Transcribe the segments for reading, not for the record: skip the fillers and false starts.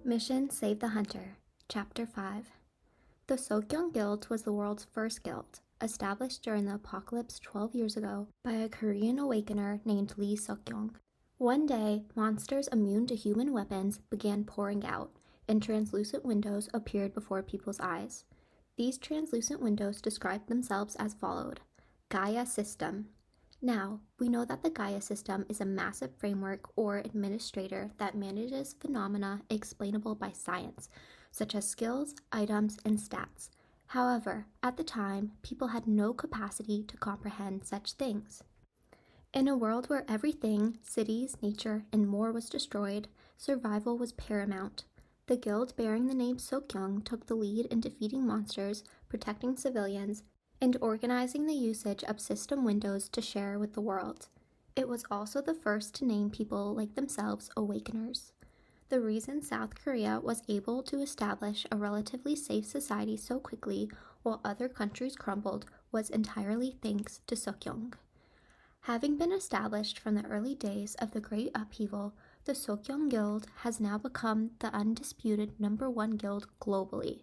Mission Save the Hunter, Chapter 5. The Sokyung Guild was the world's first guild, established during the apocalypse 12 years ago by a Korean awakener named Lee Sokyung. One day, monsters immune to human weapons began pouring out, and translucent windows appeared before people's eyes. These translucent windows described themselves as followed: Gaia System. Now, we know that the Gaia system is a massive framework or administrator that manages phenomena explainable by science, such as skills, items, and stats. However, at the time, people had no capacity to comprehend such things. In a world where everything, cities, nature, and more was destroyed, survival was paramount. The guild bearing the name Sokyung took the lead in defeating monsters, protecting civilians, and organizing the usage of system windows to share with the world. It was also the first to name people like themselves awakeners. The reason South Korea was able to establish a relatively safe society so quickly while other countries crumbled was entirely thanks to Sokyung. Having been established from the early days of the Great Upheaval, the Sokyung Guild has now become the undisputed #1 guild globally.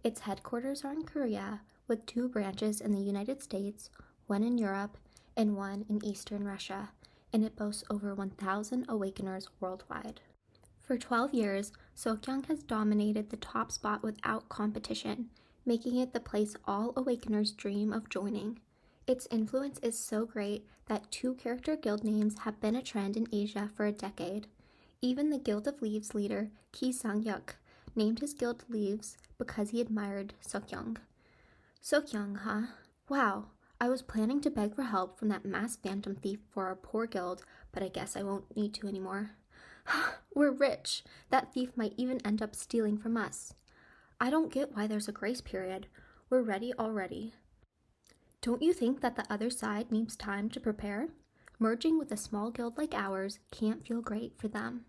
Its headquarters are in Korea, with 2 branches in the United States, 1 in Europe, and 1 in Eastern Russia, and it boasts over 1,000 awakeners worldwide. For 12 years, Sokyung has dominated the top spot without competition, making it the place all awakeners dream of joining. Its influence is so great that 2-character guild names have been a trend in Asia for a decade. Even the Guild of Leaves leader, Ki Sang-yuk, named his guild Leaves because he admired Sokyung. Sokyung, huh? Wow, I was planning to beg for help from that mass phantom thief for our poor guild, but I guess I won't need to anymore. We're rich. That thief might even end up stealing from us. I don't get why there's a grace period. We're ready already. Don't you think that the other side needs time to prepare? Merging with a small guild like ours can't feel great for them.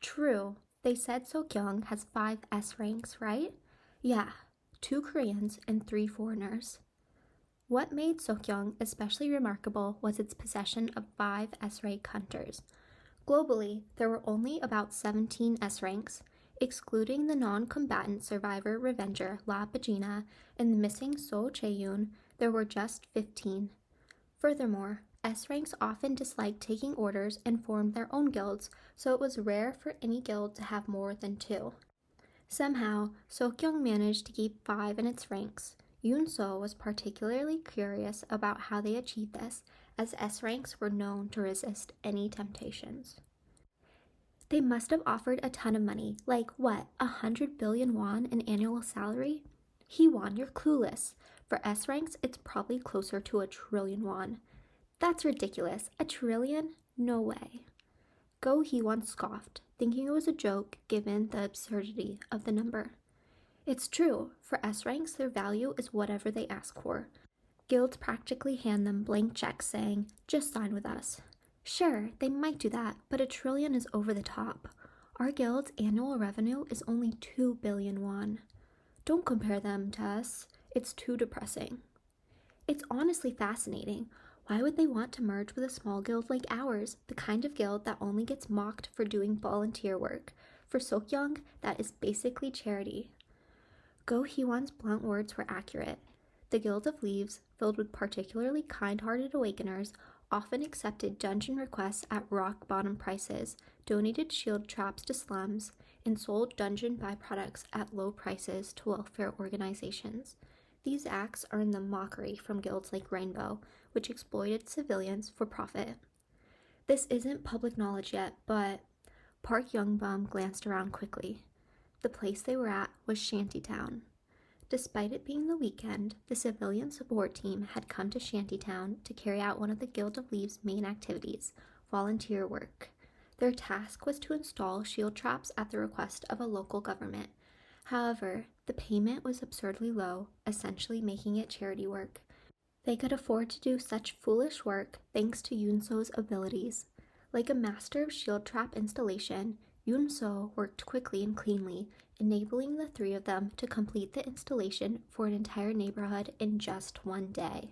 True, they said Sokyung has 5 S ranks, right? Yeah. 2 Koreans and 3 foreigners. What made Sokyung especially remarkable was its possession of 5 S-rank hunters. Globally, there were only about 17 S-ranks, excluding the non-combatant survivor Revenger La Pagina and the missing So Chae-yoon. There were just 15. Furthermore, S-ranks often disliked taking orders and formed their own guilds, so it was rare for any guild to have more than 2. Somehow, Sokyung managed to keep 5 in its ranks. Yoon-so was particularly curious about how they achieved this, as S-ranks were known to resist any temptations. They must have offered a ton of money, like what, 100 billion won in annual salary? Hee-won, you're clueless. For S-ranks, it's probably closer to 1 trillion won. That's ridiculous. 1 trillion? No way. Go Hee-won scoffed, thinking it was a joke given the absurdity of the number. It's true, for S-ranks their value is whatever they ask for. Guilds practically hand them blank checks saying, just sign with us. Sure, they might do that, but 1 trillion is over the top. Our guild's annual revenue is only 2 billion won. Don't compare them to us, it's too depressing. It's honestly fascinating. Why would they want to merge with a small guild like ours, the kind of guild that only gets mocked for doing volunteer work? For Sokyung, that is basically charity. Go Hee-won's blunt words were accurate. The Guild of Leaves, filled with particularly kind-hearted awakeners, often accepted dungeon requests at rock-bottom prices, donated shield traps to slums, and sold dungeon byproducts at low prices to welfare organizations. These acts earned them mockery from guilds like Rainbow, which exploited civilians for profit. This isn't public knowledge yet, but Park Youngbum glanced around quickly. The place they were at was Shantytown. Despite it being the weekend, the civilian support team had come to Shantytown to carry out one of the Guild of Leaves' main activities, volunteer work. Their task was to install shield traps at the request of a local government. However, the payment was absurdly low, essentially making it charity work. They could afford to do such foolish work thanks to Yoon-so's abilities. Like a master of shield trap installation, Yoon-so worked quickly and cleanly, enabling the 3 of them to complete the installation for an entire neighborhood in just 1 day.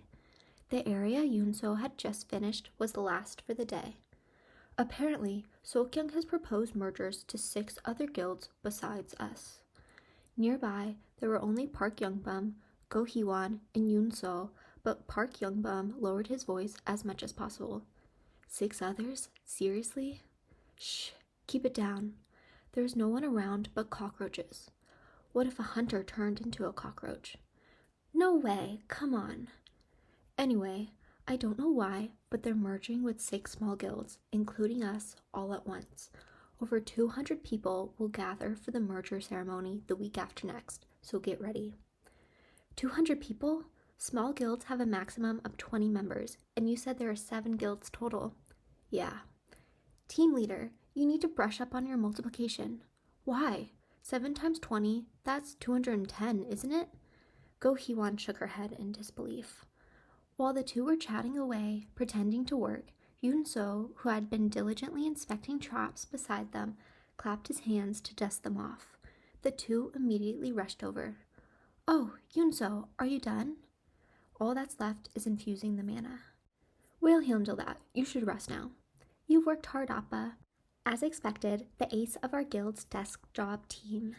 The area Yoon-so had just finished was the last for the day. Apparently, Sokyung has proposed mergers to 6 other guilds besides us. Nearby, there were only Park Youngbum, Go Hee-won, and Yoon So, but Park Youngbum lowered his voice as much as possible. 6 others? Seriously? Shh, keep it down. There's no one around but cockroaches. What if a hunter turned into a cockroach? No way, come on. Anyway, I don't know why, but they're merging with 6 small guilds, including us, all at once. Over 200 people will gather for the merger ceremony the week after next, so get ready. 200 people? Small guilds have a maximum of 20 members, and you said there are 7 guilds total. Yeah. Team leader, you need to brush up on your multiplication. Why? 7 times 20, that's 210, isn't it? Go Hee-won shook her head in disbelief. While the two were chatting away, pretending to work, Yoon So, who had been diligently inspecting traps beside them, clapped his hands to dust them off. The two immediately rushed over. Oh, Yoon So, are you done? All that's left is infusing the mana. We'll handle that. You should rest now. You've worked hard, Appa. As expected, the ace of our guild's desk job team.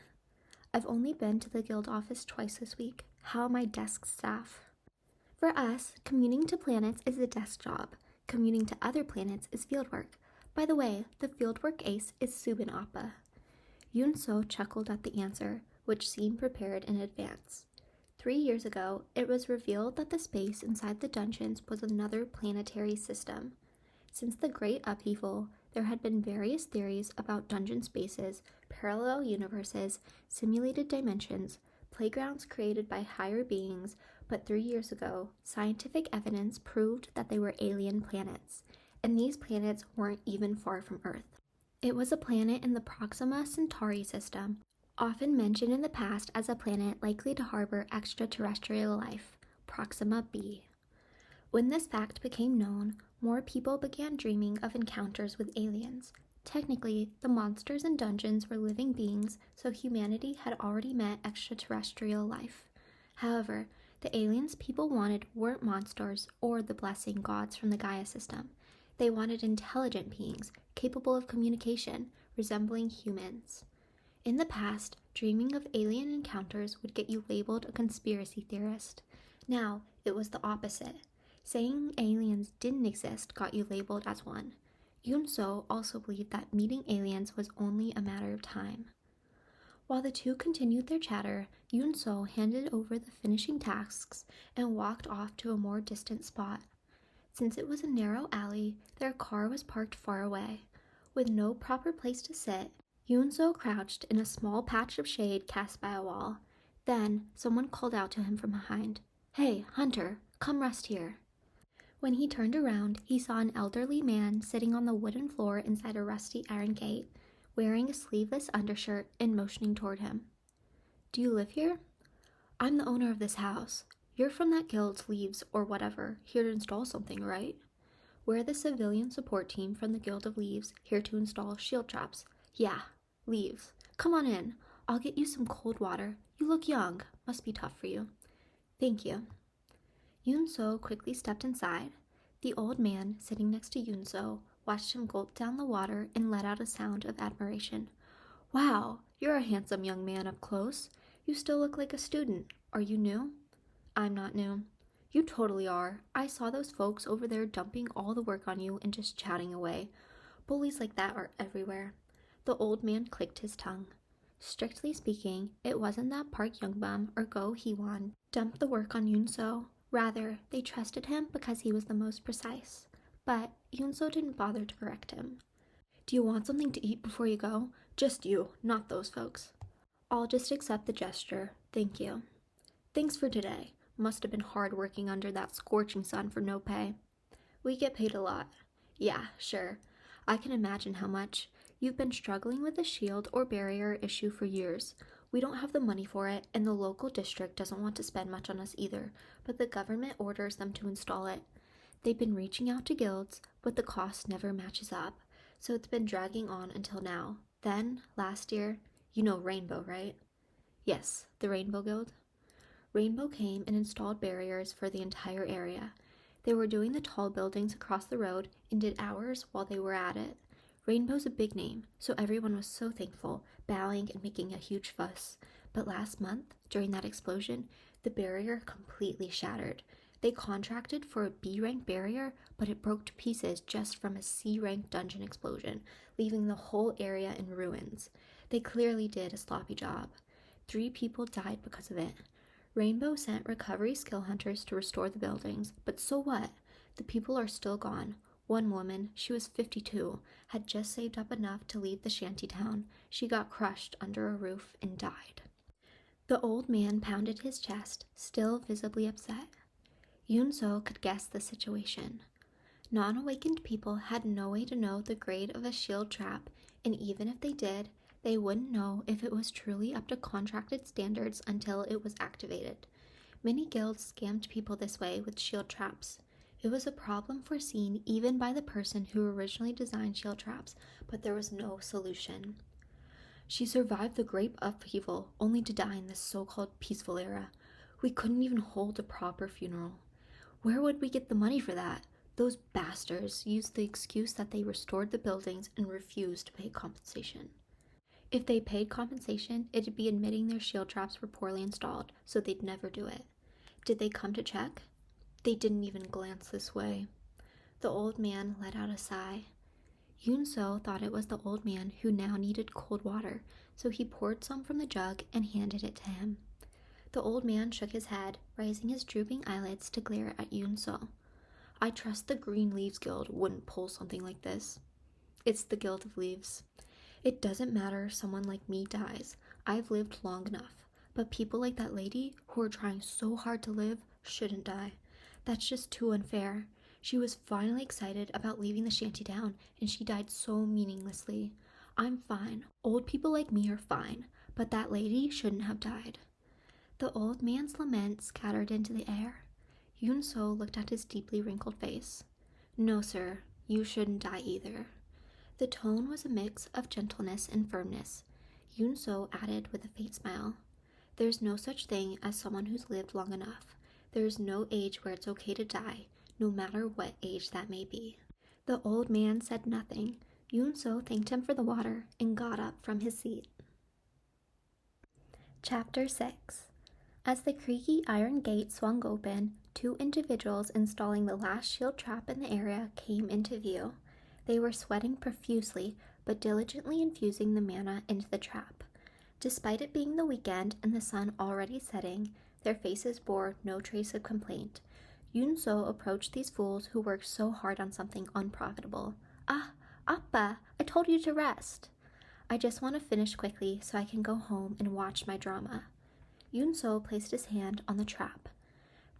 I've only been to the guild office twice this week. How am my desk staff? For us, commuting to planets is a desk job. Commuting to other planets is fieldwork. By the way, the fieldwork ace is Subin Appa. Yoon So chuckled at the answer, which seemed prepared in advance. 3 years ago, it was revealed that the space inside the dungeons was another planetary system. Since the Great Upheaval, there had been various theories about dungeon spaces, parallel universes, simulated dimensions, playgrounds created by higher beings, but 3 years ago, scientific evidence proved that they were alien planets, and these planets weren't even far from Earth. It was a planet in the Proxima Centauri system, often mentioned in the past as a planet likely to harbor extraterrestrial life, Proxima b. When this fact became known, more people began dreaming of encounters with aliens. Technically, the monsters in dungeons were living beings, so humanity had already met extraterrestrial life. However, the aliens people wanted weren't monsters or the blessing gods from the Gaia system. They wanted intelligent beings, capable of communication, resembling humans. In the past, dreaming of alien encounters would get you labeled a conspiracy theorist. Now, it was the opposite. Saying aliens didn't exist got you labeled as one. Yoon So also believed that meeting aliens was only a matter of time. While the two continued their chatter, Yoon So handed over the finishing tasks and walked off to a more distant spot. Since it was a narrow alley, their car was parked far away. With no proper place to sit, Yoon So crouched in a small patch of shade cast by a wall. Then, someone called out to him from behind, "Hey, Hunter, come rest here." When he turned around, he saw an elderly man sitting on the wooden floor inside a rusty iron gate, wearing a sleeveless undershirt and motioning toward him. "Do you live here?" "I'm the owner of this house. You're from that guild's Leaves or whatever, here to install something, right?" "We're the civilian support team from the Guild of Leaves, here to install shield traps." "Yeah, Leaves. Come on in. I'll get you some cold water. You look young. Must be tough for you." "Thank you." Yoon So quickly stepped inside. The old man, sitting next to Yoon So, watched him gulp down the water and let out a sound of admiration. "Wow, you're a handsome young man up close. You still look like a student. Are you new?" "I'm not new." "You totally are. I saw those folks over there dumping all the work on you and just chatting away. Bullies like that are everywhere." The old man clicked his tongue. Strictly speaking, it wasn't that Park Youngbum or Go Hee-won dumped the work on Yoon So. Rather, they trusted him because he was the most precise. But Yoon So didn't bother to correct him. "Do you want something to eat before you go? Just you, not those folks." "I'll just accept the gesture. Thank you." "Thanks for today. Must have been hard working under that scorching sun for no pay." "We get paid a lot." "Yeah, sure. I can imagine how much. You've been struggling with the shield or barrier issue for years. We don't have the money for it, and the local district doesn't want to spend much on us either, but the government orders them to install it. They've been reaching out to guilds, but the cost never matches up, so it's been dragging on until now. Then, last year, you know Rainbow, right?" "Yes, the Rainbow Guild." Rainbow came and installed barriers for the entire area. They were doing the tall buildings across the road and did hours while they were at it. Rainbow's a big name, so everyone was so thankful, bowing and making a huge fuss. But last month, during that explosion, the barrier completely shattered. They contracted for a B-rank barrier, but it broke to pieces just from a C-rank dungeon explosion, leaving the whole area in ruins. They clearly did a sloppy job. 3 people died because of it. Rainbow sent recovery skill hunters to restore the buildings, but so what? The people are still gone. One woman, she was 52, had just saved up enough to leave the shantytown. She got crushed under a roof and died. The old man pounded his chest, still visibly upset. Yunso could guess the situation. Non-awakened people had no way to know the grade of a shield trap, and even if they did, they wouldn't know if it was truly up to contracted standards until it was activated. Many guilds scammed people this way with shield traps. It was a problem foreseen even by the person who originally designed shield traps, but there was no solution. She survived the great upheaval only to die in this so-called peaceful era. We couldn't even hold a proper funeral. Where would we get the money for that? Those bastards used the excuse that they restored the buildings and refused to pay compensation. If they paid compensation, it'd be admitting their shield traps were poorly installed, so they'd never do it. Did they come to check? They didn't even glance this way. The old man let out a sigh. Yunso thought it was the old man who now needed cold water, so he poured some from the jug and handed it to him. The old man shook his head, raising his drooping eyelids to glare at Yunso. I trust the Green Leaves Guild wouldn't pull something like this. It's the Guild of Leaves. It doesn't matter if someone like me dies. I've lived long enough. But people like that lady, who are trying so hard to live, shouldn't die. That's just too unfair. She was finally excited about leaving the shantytown, and she died so meaninglessly. I'm fine. Old people like me are fine. But that lady shouldn't have died. The old man's lament scattered into the air. Yunso looked at his deeply wrinkled face. No, sir, you shouldn't die either. The tone was a mix of gentleness and firmness. Yunso added with a faint smile. There's no such thing as someone who's lived long enough. There's no age where it's okay to die, no matter what age that may be. The old man said nothing. Yunso thanked him for the water and got up from his seat. Chapter 6. As the creaky iron gate swung open, 2 individuals installing the last shield trap in the area came into view. They were sweating profusely, but diligently infusing the mana into the trap. Despite it being the weekend and the sun already setting, their faces bore no trace of complaint. Yunso approached these fools who worked so hard on something unprofitable. Ah, Appa, I told you to rest. I just want to finish quickly so I can go home and watch my drama. Yunso placed his hand on the trap.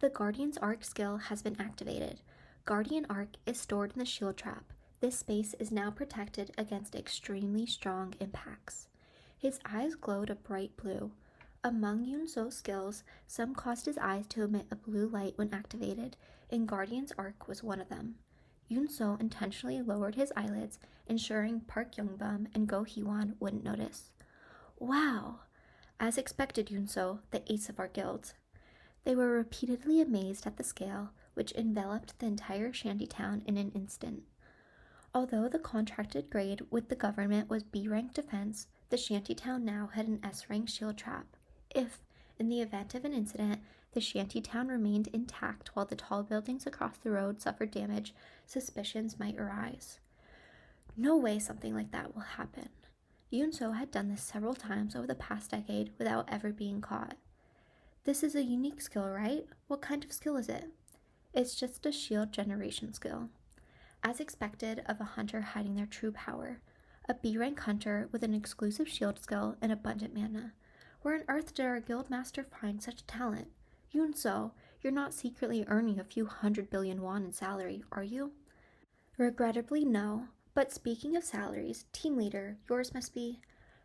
The Guardian's Arc skill has been activated. Guardian Arc is stored in the shield trap. This space is now protected against extremely strong impacts. His eyes glowed a bright blue. Among Yunso's skills, some caused his eyes to emit a blue light when activated, and Guardian's Arc was one of them. Yunso intentionally lowered his eyelids, ensuring Park Youngbum and Go Heewon wouldn't notice. Wow! As expected, Yunso, the ace of our guild. They were repeatedly amazed at the scale, which enveloped the entire shantytown in an instant. Although the contracted grade with the government was B-rank defense, the shantytown now had an S-rank shield trap. If, in the event of an incident, the shantytown remained intact while the tall buildings across the road suffered damage, suspicions might arise. No way something like that will happen. Yunso had done this several times over the past decade without ever being caught. This is a unique skill, right? What kind of skill is it? It's just a shield generation skill. As expected of a hunter hiding their true power, a B-rank hunter with an exclusive shield skill and abundant mana. Where on earth did our guild master find such talent? Yunso, you're not secretly earning a few 100 billion won in salary, are you? Regrettably, no. But speaking of salaries, team leader, yours must be...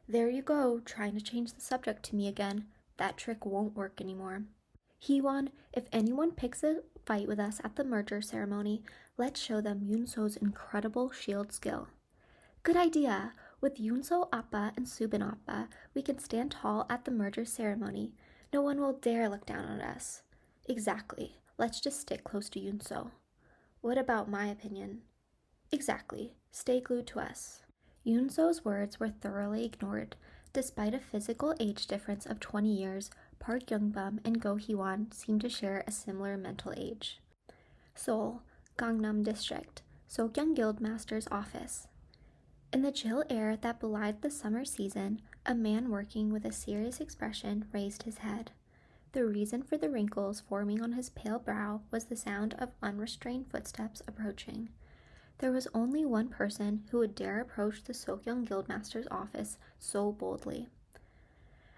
There you go, trying to change the subject to me again. That trick won't work anymore. Heewon, if anyone picks a fight with us at the merger ceremony, let's show them Yunso's incredible shield skill. Good idea! With Yunso Appa and Subin Appa, we can stand tall at the merger ceremony. No one will dare look down on us. Exactly. Let's just stick close to Yunso. What about my opinion? Exactly. Stay glued to us. Yoon-so's words were thoroughly ignored. Despite a physical age difference of 20 years, Park Youngbum and Go Hee-won seemed to share a similar mental age. Seoul, Gangnam District, Sokyung Guildmaster's office. In the chill air that belied the summer season, a man working with a serious expression raised his head. The reason for the wrinkles forming on his pale brow was the sound of unrestrained footsteps approaching. There was only one person who would dare approach the Sokyung Guildmaster's office so boldly.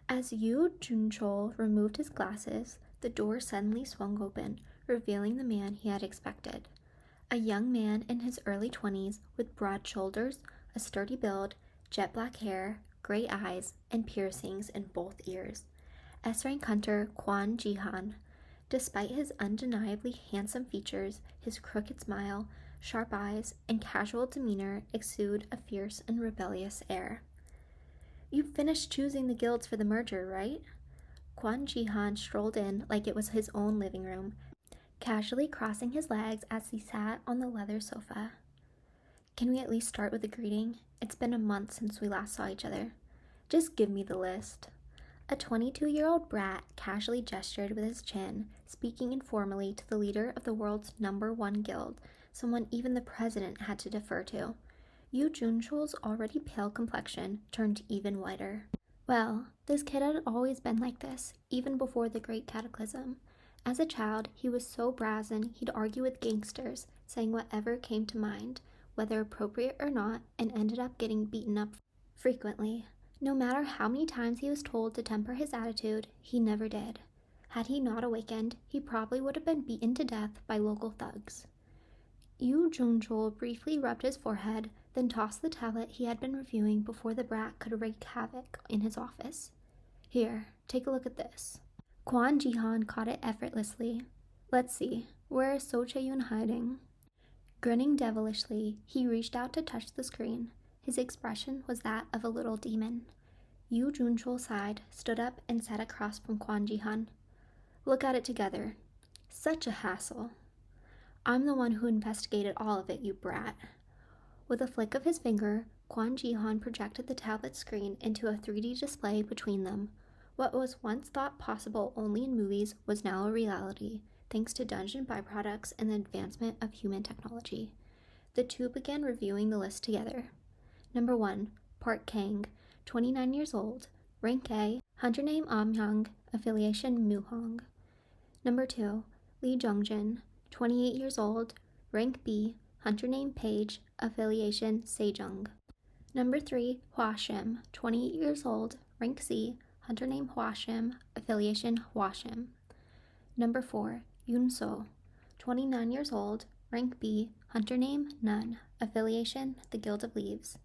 As Yoo Jun-chol removed his glasses, the door suddenly swung open, revealing the man he had expected. A young man in his early 20s with broad shoulders, a sturdy build, jet black hair, gray eyes, and piercings in both ears. S-rank hunter Kwon Ji-han. Despite his undeniably handsome features, his crooked smile, sharp eyes, and casual demeanor exude a fierce and rebellious air. "You've finished choosing the guilds for the merger, right?" Kwon Ji-han strolled in like it was his own living room, casually crossing his legs as he sat on the leather sofa. "Can we at least start with a greeting? It's been a month since we last saw each other. Just give me the list." A 22-year-old brat casually gestured with his chin, speaking informally to the leader of the world's #1 guild, someone even the president had to defer to. Yoo Jun-chol's already pale complexion turned even whiter. Well, this kid had always been like this, even before the Great Cataclysm. As a child, he was so brazen he'd argue with gangsters, saying whatever came to mind, whether appropriate or not, and ended up getting beaten up frequently. No matter how many times he was told to temper his attitude, he never did. Had he not awakened, he probably would have been beaten to death by local thugs. Yoo Jun-chol briefly rubbed his forehead, then tossed the tablet he had been reviewing before the brat could wreak havoc in his office. "Here, take a look at this." Kwon Ji-han caught it effortlessly. "Let's see, where is So Chae-yoon hiding?" Grinning devilishly, he reached out to touch the screen. His expression was that of a little demon. Yoo Jun-chol sighed, stood up, and sat across from Kwon Ji-han. "Look at it together. Such a hassle." "I'm the one who investigated all of it, you brat." With a flick of his finger, Kwon Ji-han projected the tablet screen into a 3D display between them. What was once thought possible only in movies was now a reality, thanks to dungeon byproducts and the advancement of human technology. The two began reviewing the list together. Number 1, Park Kang, 29 years old, rank A, hunter name Amhyang, affiliation Muhong. Number 2, Lee Jongjin, 28 years old, rank B, hunter name Page, affiliation Sejong. Number 3, Hwa Shim, 28 years old, rank C, hunter name Hwa Shim, affiliation Hwa Shim. Number 4, Yoon So, 29 years old, rank B, hunter name Nun, affiliation The Guild of Leaves.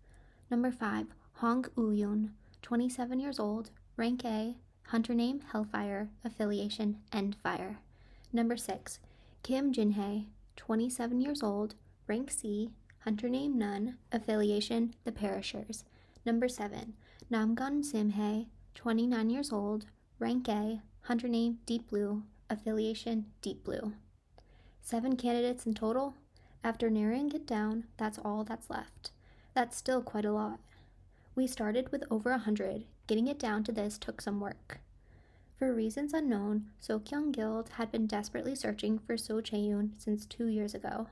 Number 5, Hong Woo-yoon, 27 years old, rank A, hunter name Hellfire, affiliation Endfire. Number 6, Kim Jin-hae, 27 years old, rank C, hunter name Nun, affiliation The Perishers. Number 7, Namgun Sim-hae, 29 years old, rank A, hunter name Deep Blue, affiliation Deep Blue. 7 candidates in total. After narrowing it down, that's all that's left. That's still quite a lot. We started with over 100. Getting it down to this took some work. For reasons unknown, Sokyung Guild had been desperately searching for So Chae-yoon since 2 years ago.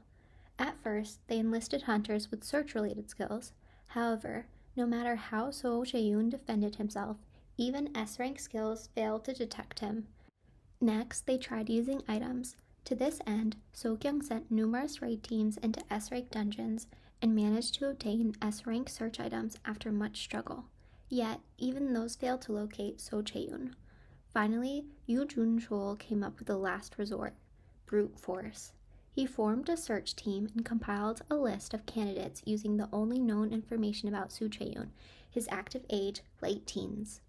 At first, they enlisted hunters with search-related skills. However, no matter how So Chae-yoon defended himself, even S-rank skills failed to detect him. Next, they tried using items. To this end, Sokyung sent numerous raid teams into S-rank dungeons and managed to obtain S-rank search items after much struggle. Yet, even those failed to locate So Chae-yoon. Finally, Yoo Jun-chol came up with the last resort, brute force. He formed a search team and compiled a list of candidates using the only known information about So Chae-yoon, his active age, late teens.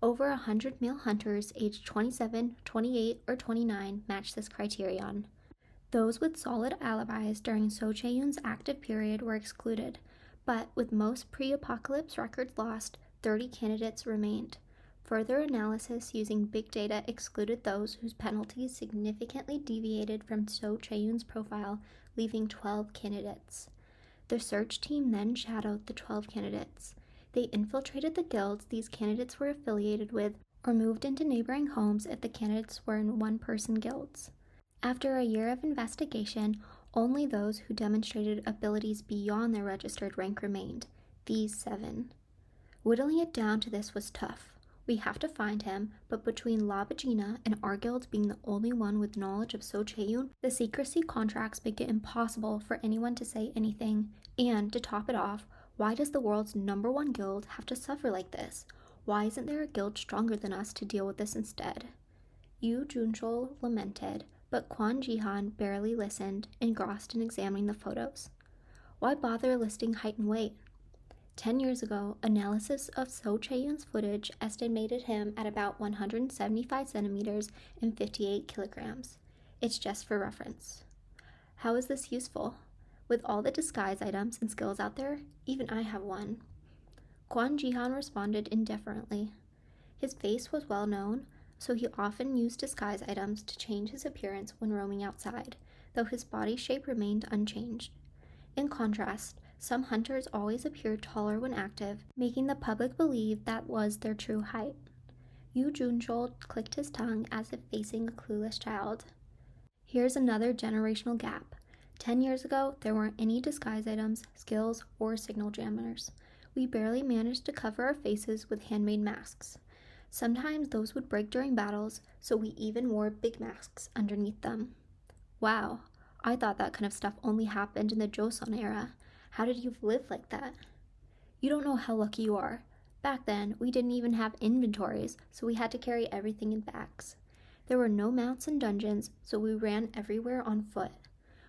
Over 100 male hunters aged 27, 28, or 29 matched this criterion. Those with solid alibis during So Chae-yoon's active period were excluded, but with most pre-apocalypse records lost, 30 candidates remained. Further analysis using big data excluded those whose penalties significantly deviated from So Chae-yoon's profile, leaving 12 candidates. The search team then shadowed the 12 candidates. They infiltrated the guilds these candidates were affiliated with or moved into neighboring homes if the candidates were in one-person guilds. After a year of investigation, only those who demonstrated abilities beyond their registered rank remained, these 7. Whittling it down to this was tough. We have to find him, but between La Bagina and our guild being the only one with knowledge of So Chae-yoon, the secrecy contracts make it impossible for anyone to say anything. And to top it off, why does the world's #1 guild have to suffer like this? Why isn't there a guild stronger than us to deal with this instead? Yu Junchul lamented, but Kwon Jihan barely listened, engrossed in examining the photos. Why bother listing height and weight? 10 years ago, analysis of So Chae-yoon's footage estimated him at about 175 centimeters and 58 kilograms. It's just for reference. How is this useful? With all the disguise items and skills out there, even I have one. Kwon Jihan responded indifferently. His face was well known, so he often used disguise items to change his appearance when roaming outside, though his body shape remained unchanged. In contrast, some hunters always appeared taller when active, making the public believe that was their true height. Yu Junchul clicked his tongue as if facing a clueless child. Here's another generational gap. 10 years ago, there weren't any disguise items, skills, or signal jammers. We barely managed to cover our faces with handmade masks. Sometimes those would break during battles, so we even wore big masks underneath them. Wow, I thought that kind of stuff only happened in the Joseon era. How did you live like that? You don't know how lucky you are. Back then, we didn't even have inventories, so we had to carry everything in bags. There were no mounts in dungeons, so we ran everywhere on foot.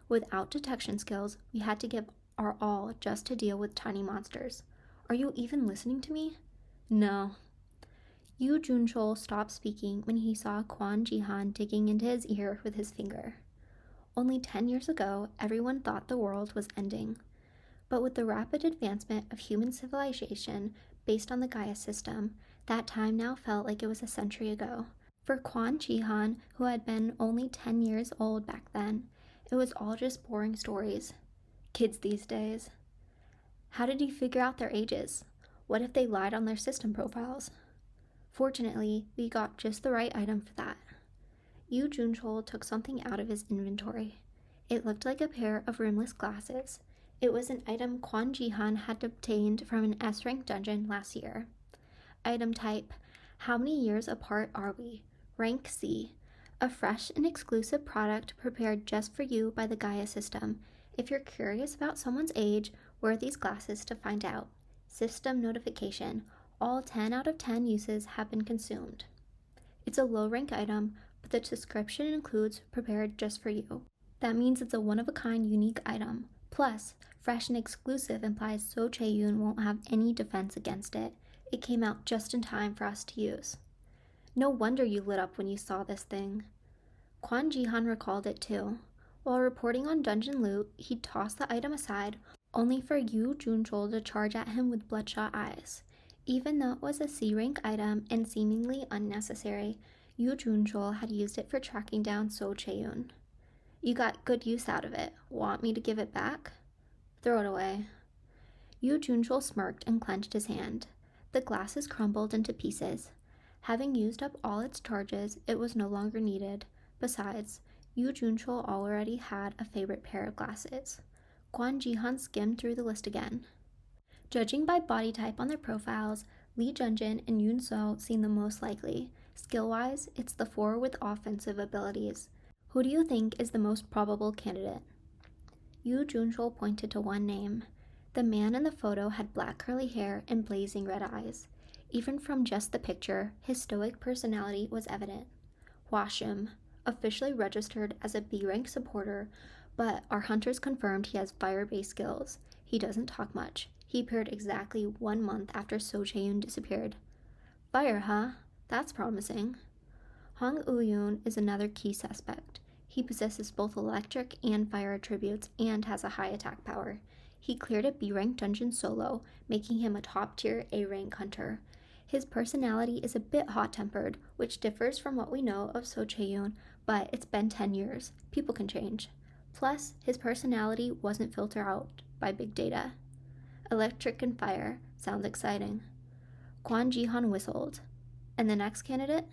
Without detection skills, we had to give our all just to deal with tiny monsters. Are you even listening to me? No. Yu Junchul stopped speaking when he saw Kwon Jihan digging into his ear with his finger. Only 10 years ago, everyone thought the world was ending. But with the rapid advancement of human civilization based on the Gaia system, that time now felt like it was a century ago. For Kwon Jihan, who had been only 10 years old back then, it was all just boring stories. Kids these days. How did he figure out their ages? What if they lied on their system profiles? Fortunately, we got just the right item for that. Yu Junchul took something out of his inventory. It looked like a pair of rimless glasses. It was an item Kwon Jihan had obtained from an S-rank dungeon last year. Item type: how many years apart are we? Rank C. A fresh and exclusive product prepared just for you by the Gaia system. If you're curious about someone's age, wear these glasses to find out. System notification: all 10 out of 10 uses have been consumed. It's a low-rank item, but the description includes prepared just for you. That means it's a one-of-a-kind unique item. Plus, fresh and exclusive implies So Chae-yoon won't have any defense against it. It came out just in time for us to use. No wonder you lit up when you saw this thing. Kwon Jihan recalled it too. While reporting on dungeon loot, he tossed the item aside, only for Yu Junchul to charge at him with bloodshot eyes. Even though it was a C-rank item and seemingly unnecessary, Yu Junchul had used it for tracking down So Chae-yoon. You got good use out of it. Want me to give it back? Throw it away. Yu Junchul smirked and clenched his hand. The glasses crumbled into pieces. Having used up all its charges, it was no longer needed. Besides, Yu Junchul already had a favorite pair of glasses. Kwon Jihan skimmed through the list again. Judging by body type on their profiles, Lee Junjin and Yoon So seem the most likely. Skill-wise, it's the 4 with offensive abilities. Who do you think is the most probable candidate? Yu Junchul pointed to one name. The man in the photo had black curly hair and blazing red eyes. Even from just the picture, his stoic personality was evident. Hwashim, officially registered as a B-rank supporter, but our hunters confirmed he has fire-based skills. He doesn't talk much. He appeared exactly 1 month after So Chae-yoon disappeared. Fire, huh? That's promising. Hong Woo-yoon is another key suspect. He possesses both electric and fire attributes and has a high attack power. He cleared a B-rank dungeon solo, making him a top-tier A-rank hunter. His personality is a bit hot-tempered, which differs from what we know of So Chae-yoon, but it's been 10 years. People can change. Plus, his personality wasn't filtered out by big data. Electric and fire sounds exciting. Kwon Ji-hun whistled. And the next candidate?